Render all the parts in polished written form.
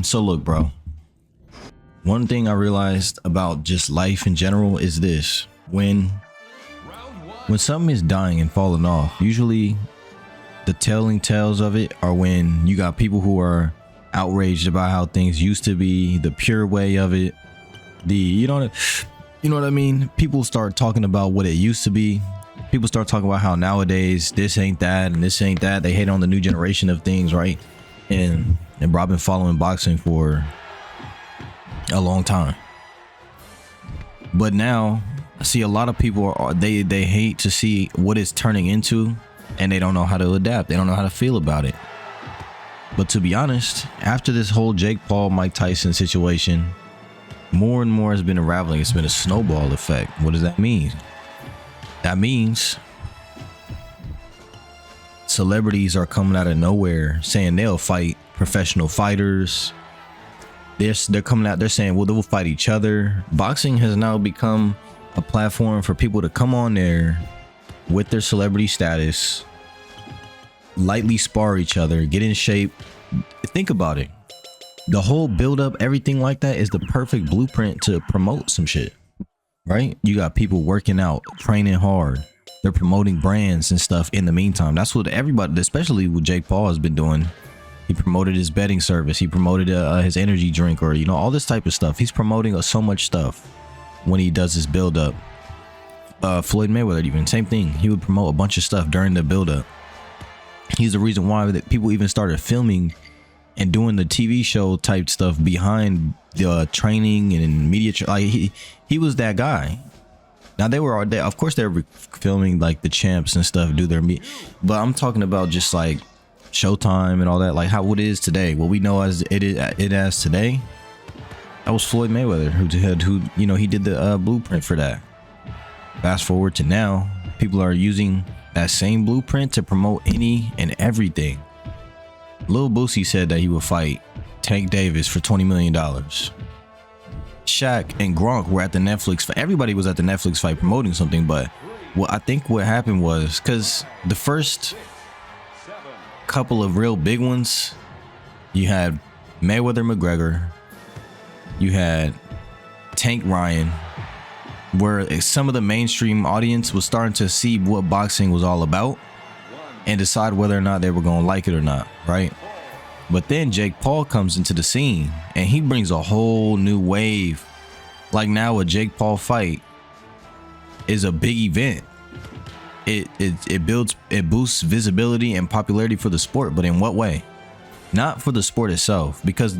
So look, bro. One thing I realized about just life in general is this: when something is dying and falling off, usually the telling tales of it are when you got people who are outraged about how things used to be, the pure way of it. You know what I mean? People start talking about what it used to be. People start talking about how nowadays this ain't that and this ain't that. They hate on the new generation of things, right? And bro, I've been following boxing for a long time, but now I see a lot of people they hate to see what it's turning into, and they don't know how to adapt. They don't know how to feel about it. But to be honest, after this whole Jake Paul, Mike Tyson situation, more and more has been unraveling. It's been a snowball effect. What does that mean? That means celebrities are coming out of nowhere saying they'll fight professional fighters. They're coming out, they're saying, well, they will fight each other. Boxing has now become a platform for people to come on there with their celebrity status, lightly spar each other, get in shape. Think about it. The whole build up, everything like that is the perfect blueprint to promote some shit, right? You got people working out, training hard. They're promoting brands and stuff in the meantime. That's what everybody, especially what Jake Paul has been doing. He promoted his betting service. He promoted his energy drink, or, you know, all this type of stuff. He's promoting so much stuff when he does his build up. Floyd Mayweather, even same thing. He would promote a bunch of stuff during the build up. He's the reason why that people even started filming and doing the TV show type stuff behind the training and media. Like he was that guy. Now of course they were filming like the champs and stuff, do their meet, but I'm talking about just like Showtime and all that, like how it is today. What we know as it as today, that was Floyd Mayweather who you know, he did the blueprint for that. Fast forward to now, people are using that same blueprint to promote any and everything. Lil Boosie said that he would fight Tank Davis for $20 million. Shaq and Gronk were at the Netflix. Everybody was at the Netflix fight promoting something, but I think what happened was, because the first couple of real big ones, you had Mayweather McGregor, you had Tank Ryan, where some of the mainstream audience was starting to see what boxing was all about and decide whether or not they were going to like it or not, right? But then Jake Paul comes into the scene and he brings a whole new wave. Like now a Jake Paul fight is a big event. It boosts visibility and popularity for the sport, but in what way? Not for the sport itself, because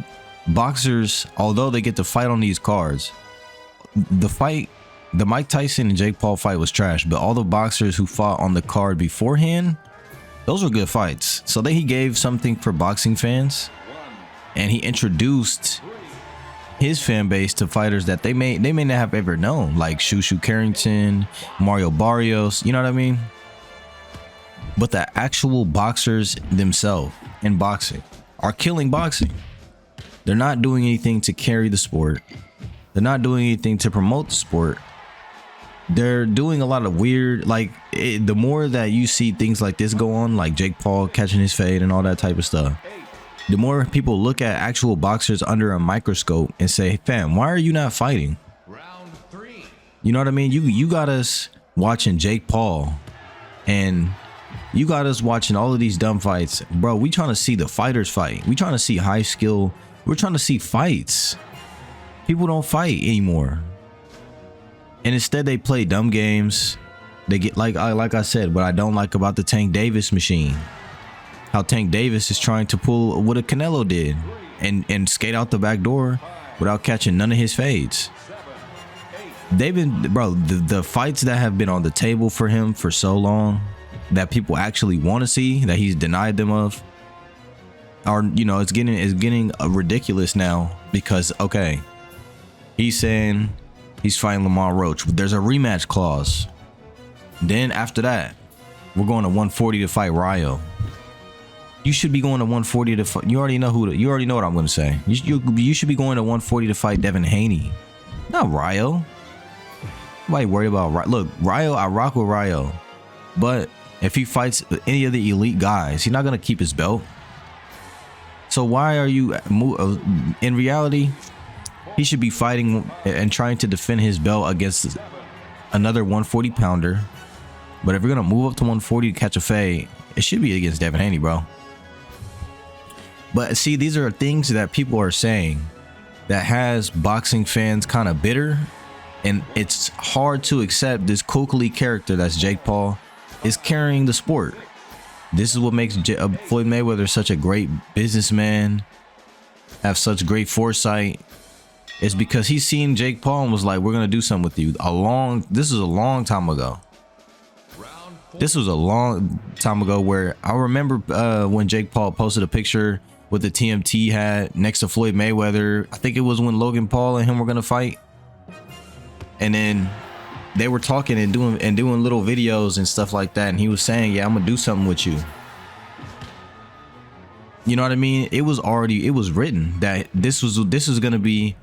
boxers, although they get to fight on these cards, the Mike Tyson and Jake Paul fight was trash, but all the boxers who fought on the card beforehand, those were good fights. So he gave something for boxing fans, and he introduced his fan base to fighters that they may not have ever known, like Shushu Carrington, Mario Barrios, you know what I mean? But the actual boxers themselves in boxing are killing boxing. They're not doing anything to carry the sport. They're not doing anything to promote the sport. They're doing a lot of weird, like the more that you see things like this go on, like Jake Paul catching his fade and all that type of stuff, the more people look at actual boxers under a microscope and say, fam, why are you not fighting? Round 3. You know what I mean? You got us watching Jake Paul, and you got us watching all of these dumb fights. Bro, we trying to see the fighters fight. We trying to see high skill. We're trying to see fights. People don't fight anymore. And instead they play dumb games. They get like I said, what I don't like about the Tank Davis machine, how Tank Davis is trying to pull what a Canelo did and skate out the back door without catching none of his fades. They've been, bro, the fights that have been on the table for him for so long that people actually want to see, that he's denied them of, are, you know, it's getting ridiculous now, because okay, he's saying he's fighting Lamar Roach. There's a rematch clause. Then after that, we're going to 140 to fight Ryo. You should be going to 140 to fight. You already know you already know what I'm going to say. You should be going to 140 to fight Devin Haney, not Ryo. Nobody worried about Look, Ryo, I rock with Ryo, but if he fights any of the elite guys, he's not going to keep his belt. So why are you in reality? He should be fighting and trying to defend his belt against another 140 pounder. But if you're gonna move up to 140 to catch a fade, it should be against Devin Haney, bro. But see, these are things that people are saying that has boxing fans kind of bitter, and it's hard to accept this kooky character that's Jake Paul is carrying the sport. This is what makes Floyd Mayweather such a great businessman, have such great foresight. It's because he's seen Jake Paul and was like, we're gonna do something with you. This is a long time ago. This was a long time ago where I remember when Jake Paul posted a picture with the TMT hat next to Floyd Mayweather. I think it was when Logan Paul and him were gonna fight. And then they were talking and doing little videos and stuff like that. And he was saying, yeah, I'm gonna do something with you. You know what I mean? It was written that this was gonna be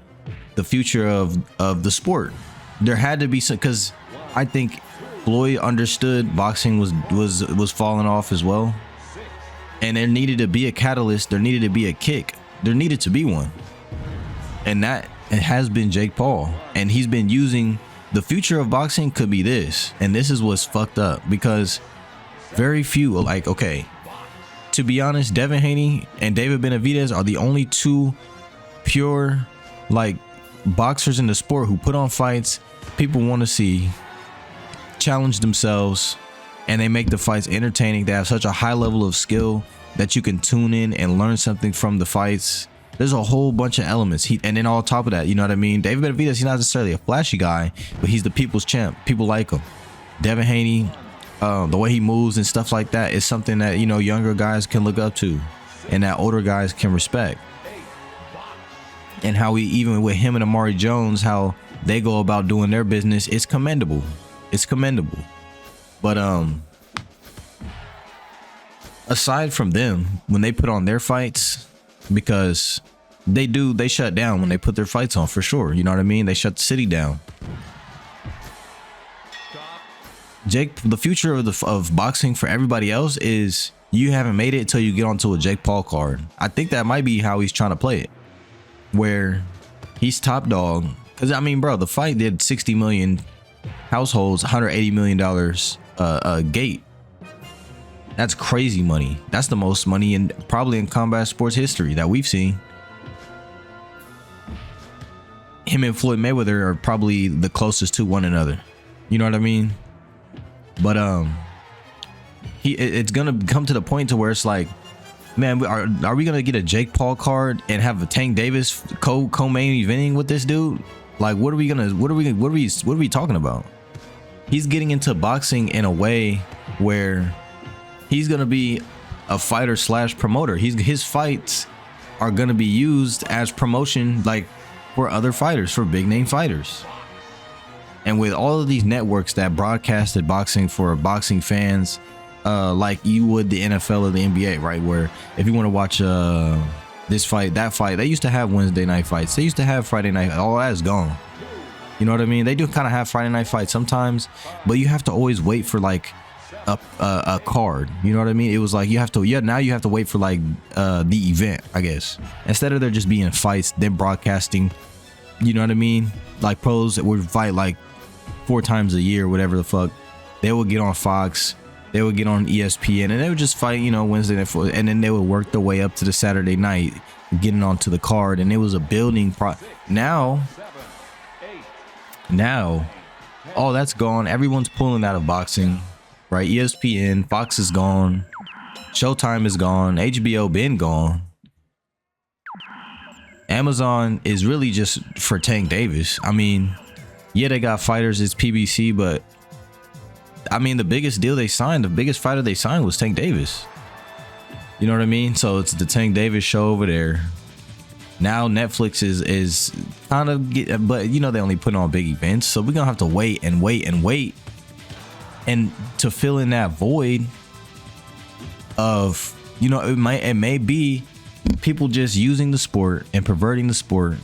the future of the sport. There had to be some, because I think Floyd understood boxing was falling off as well, and there needed to be a catalyst. There needed to be a kick. There needed to be one, and that it has been Jake Paul. And he's been using the future of boxing could be this, and this is what's fucked up, because very few, like, okay, to be honest, Devin Haney and David Benavidez are the only two pure like boxers in the sport who put on fights people want to see, challenge themselves, and they make the fights entertaining. They have such a high level of skill that you can tune in and learn something from the fights. There's a whole bunch of elements. And then on top of that, you know what I mean? David Benavidez, he's not necessarily a flashy guy, but he's the people's champ. People like him. Devin Haney, the way he moves and stuff like that is something that, you know, younger guys can look up to and that older guys can respect. And how he, even with him and Amari Jones, how they go about doing their business, it's commendable. It's commendable. But aside from them, when they put on their fights, because they shut down when they put their fights on, for sure. You know what I mean? They shut the city down. Jake, the future of boxing for everybody else is you haven't made it until you get onto a Jake Paul card. I think that might be how he's trying to play it, where he's top dog. Because I mean, bro, the fight did 60 million households, $180 million gate. That's crazy money. That's the most money in probably in combat sports history that we've seen. Him and Floyd Mayweather are probably the closest to one another. You know what I mean? But it's gonna come to the point to where it's like, man, are we gonna get a Jake Paul card and have a Tank Davis co-main eventing with this dude? Like, what are we talking about? He's getting into boxing in a way where he's gonna be a fighter / promoter. His fights are gonna be used as promotion, like for other fighters, for big name fighters. And with all of these networks that broadcasted boxing for boxing fans, like you would the NFL or the NBA, right? Where if you want to watch this fight, that fight, they used to have Wednesday night fights. They used to have Friday night. All that's gone. You know what I mean? They do kind of have Friday night fights sometimes, but you have to always wait for like a card. You know what I mean? It was like you have to, now you have to wait for like the event, I guess. Instead of there just being fights, they're broadcasting. You know what I mean? Like pros that would fight like 4 times a year, whatever the fuck. They would get on Fox, they would get on ESPN, and they would just fight, you know, Wednesday night, and then they would work their way up to the Saturday night, getting onto the card, and it was a building now all that's gone. Everyone's pulling out of boxing, right? ESPN, Fox is gone, Showtime is gone, HBO been gone. Amazon is really just for Tank Davis. I mean, yeah, they got fighters, it's PBC, but I mean, the biggest fighter they signed was Tank Davis. You know what I mean? So it's the Tank Davis show over there. Now Netflix is kind of but you know, they only put on big events, so we're gonna have to wait and wait and wait, and to fill in that void of, you know, it may be people just using the sport and perverting the sport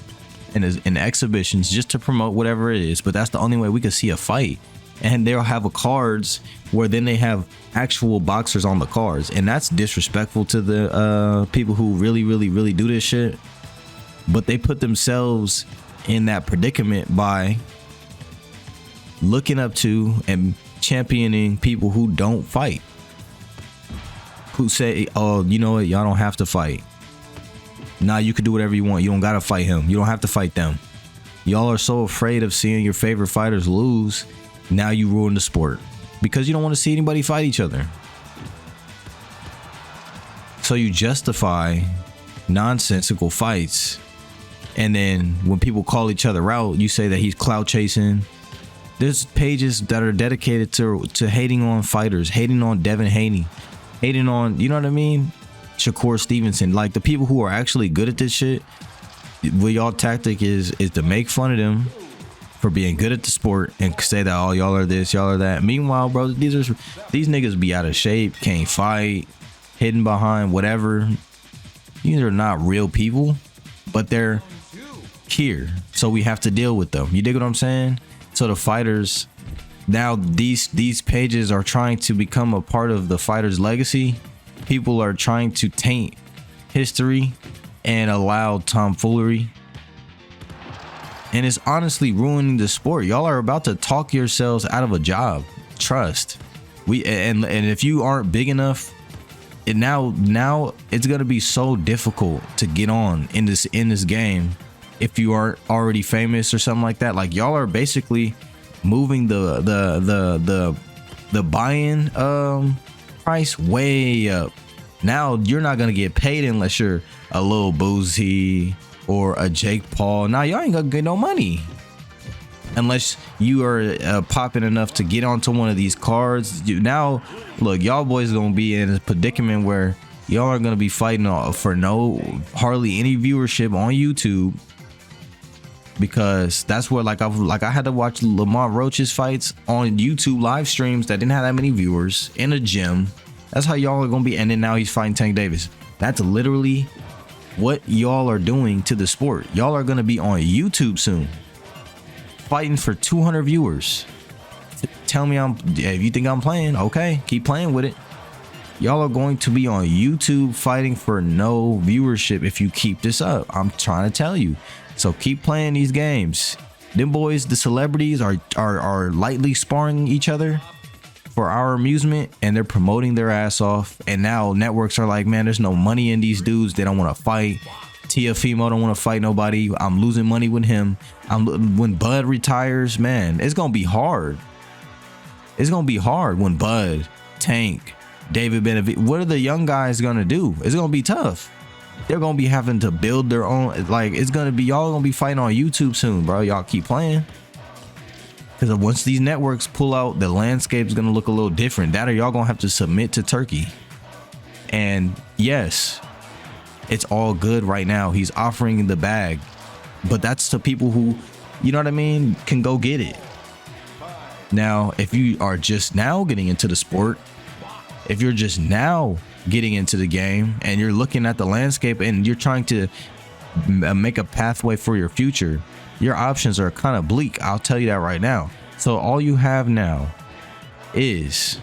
in exhibitions just to promote whatever it is. But that's the only way we could see a fight. and they'll have a cards where then they have actual boxers on the cards, and that's disrespectful to the people who really do this shit. But they put themselves in that predicament by looking up to and championing people who don't fight, who say, oh, you know what, y'all don't have to fight. Nah, you can do whatever you want. You don't gotta fight him. You don't have to fight them. Y'all are so afraid of seeing your favorite fighters lose. Now you ruin the sport because you don't want to see anybody fight each other. So you justify nonsensical fights, and then when people call each other out, you say that he's clout chasing. There's pages that are dedicated to hating on fighters, hating on Devin Haney, hating on, you know what I mean, Shakur Stevenson. Like, the people who are actually good at this shit, what y'all tactic is to make fun of them for being good at the sport and say that, oh, y'all are this, y'all are that. Meanwhile, bro, these niggas be out of shape, can't fight, hidden behind whatever. These are not real people, but they're here, so we have to deal with them. You dig what I'm saying? So the fighters now, these pages are trying to become a part of the fighters' legacy. People are trying to taint history and allow tomfoolery, and it's honestly ruining the sport. Y'all are about to talk yourselves out of a job. Trust. And if you aren't big enough, and now it's gonna be so difficult to get on in this game if you aren't already famous or something like that. Like, y'all are basically moving the buy-in price way up. Now you're not gonna get paid unless you're a Lil Boogie or a Jake Paul. Now y'all ain't gonna get no money unless you are popping enough to get onto one of these cards. Now look, y'all boys gonna be in a predicament where y'all are gonna be fighting for hardly any viewership on YouTube, because that's where, like I had to watch Lamar Roach's fights on YouTube live streams that didn't have that many viewers in a gym. That's how y'all are gonna be. And then now he's fighting Tank Davis. That's literally what y'all are doing to the sport. Y'all are gonna be on YouTube soon, fighting for 200 viewers. Tell me if you think I'm playing, okay, keep playing with it. Y'all are going to be on YouTube fighting for no viewership if you keep this up. I'm trying to tell you. So keep playing these games. Them boys, the celebrities, are lightly sparring each other for our amusement, and they're promoting their ass off. And now networks are like, man, there's no money in these dudes. They don't want to fight. Tiafimo don't want to fight nobody. I'm losing money with him. When Bud retires, man, it's gonna be hard. It's gonna be hard when Bud, Tank, David Benavidez. What are the young guys gonna do? It's gonna be tough. They're gonna be having to build their own. Like, it's gonna be, y'all gonna be fighting on YouTube soon, bro. Y'all keep playing, because once these networks pull out, the landscape's gonna look a little different. That, or y'all gonna have to submit to Turkey. And yes, it's all good right now. He's offering the bag, but that's to people who, you know what I mean, can go get it. Now, if you are just now getting into the sport, if you're just now getting into the game and you're looking at the landscape and you're trying to make a pathway for your future, your options are kind of bleak. I'll tell you that right now. So all you have now is,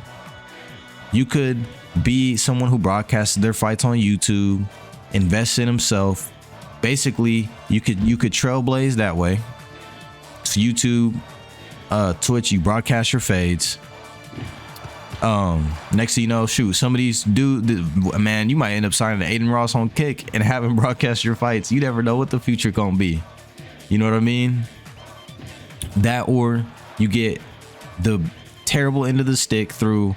you could be someone who broadcasts their fights on YouTube, invest in himself. Basically, you could trailblaze that way. So YouTube, Twitch, you broadcast your fades. Next thing you know, shoot, some of these man, you might end up signing Aiden Ross on Kick and having broadcast your fights. You never know what the future gonna be. You know what I mean? That, or you get the terrible end of the stick through,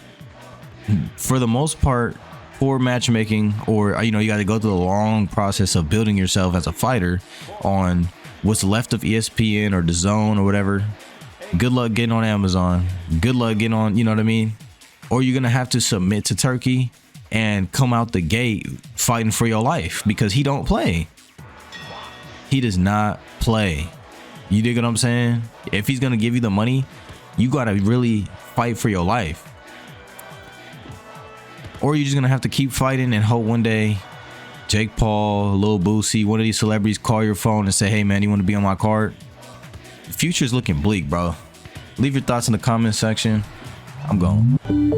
for the most part, poor matchmaking, or you got to go through the long process of building yourself as a fighter on what's left of ESPN or DAZN or whatever. Good luck getting on Amazon. Good luck getting on, you know what I mean? Or you're gonna have to submit to Turkey and come out the gate fighting for your life, because he don't play. He does not play. You dig what I'm saying? If he's gonna give you the money, you gotta really fight for your life. Or you're just gonna have to keep fighting and hope one day Jake Paul, Lil Boosie, one of these celebrities call your phone and say, hey man, you want to be on my card? The future's looking bleak, bro. Leave your thoughts in the comment section. I'm gone.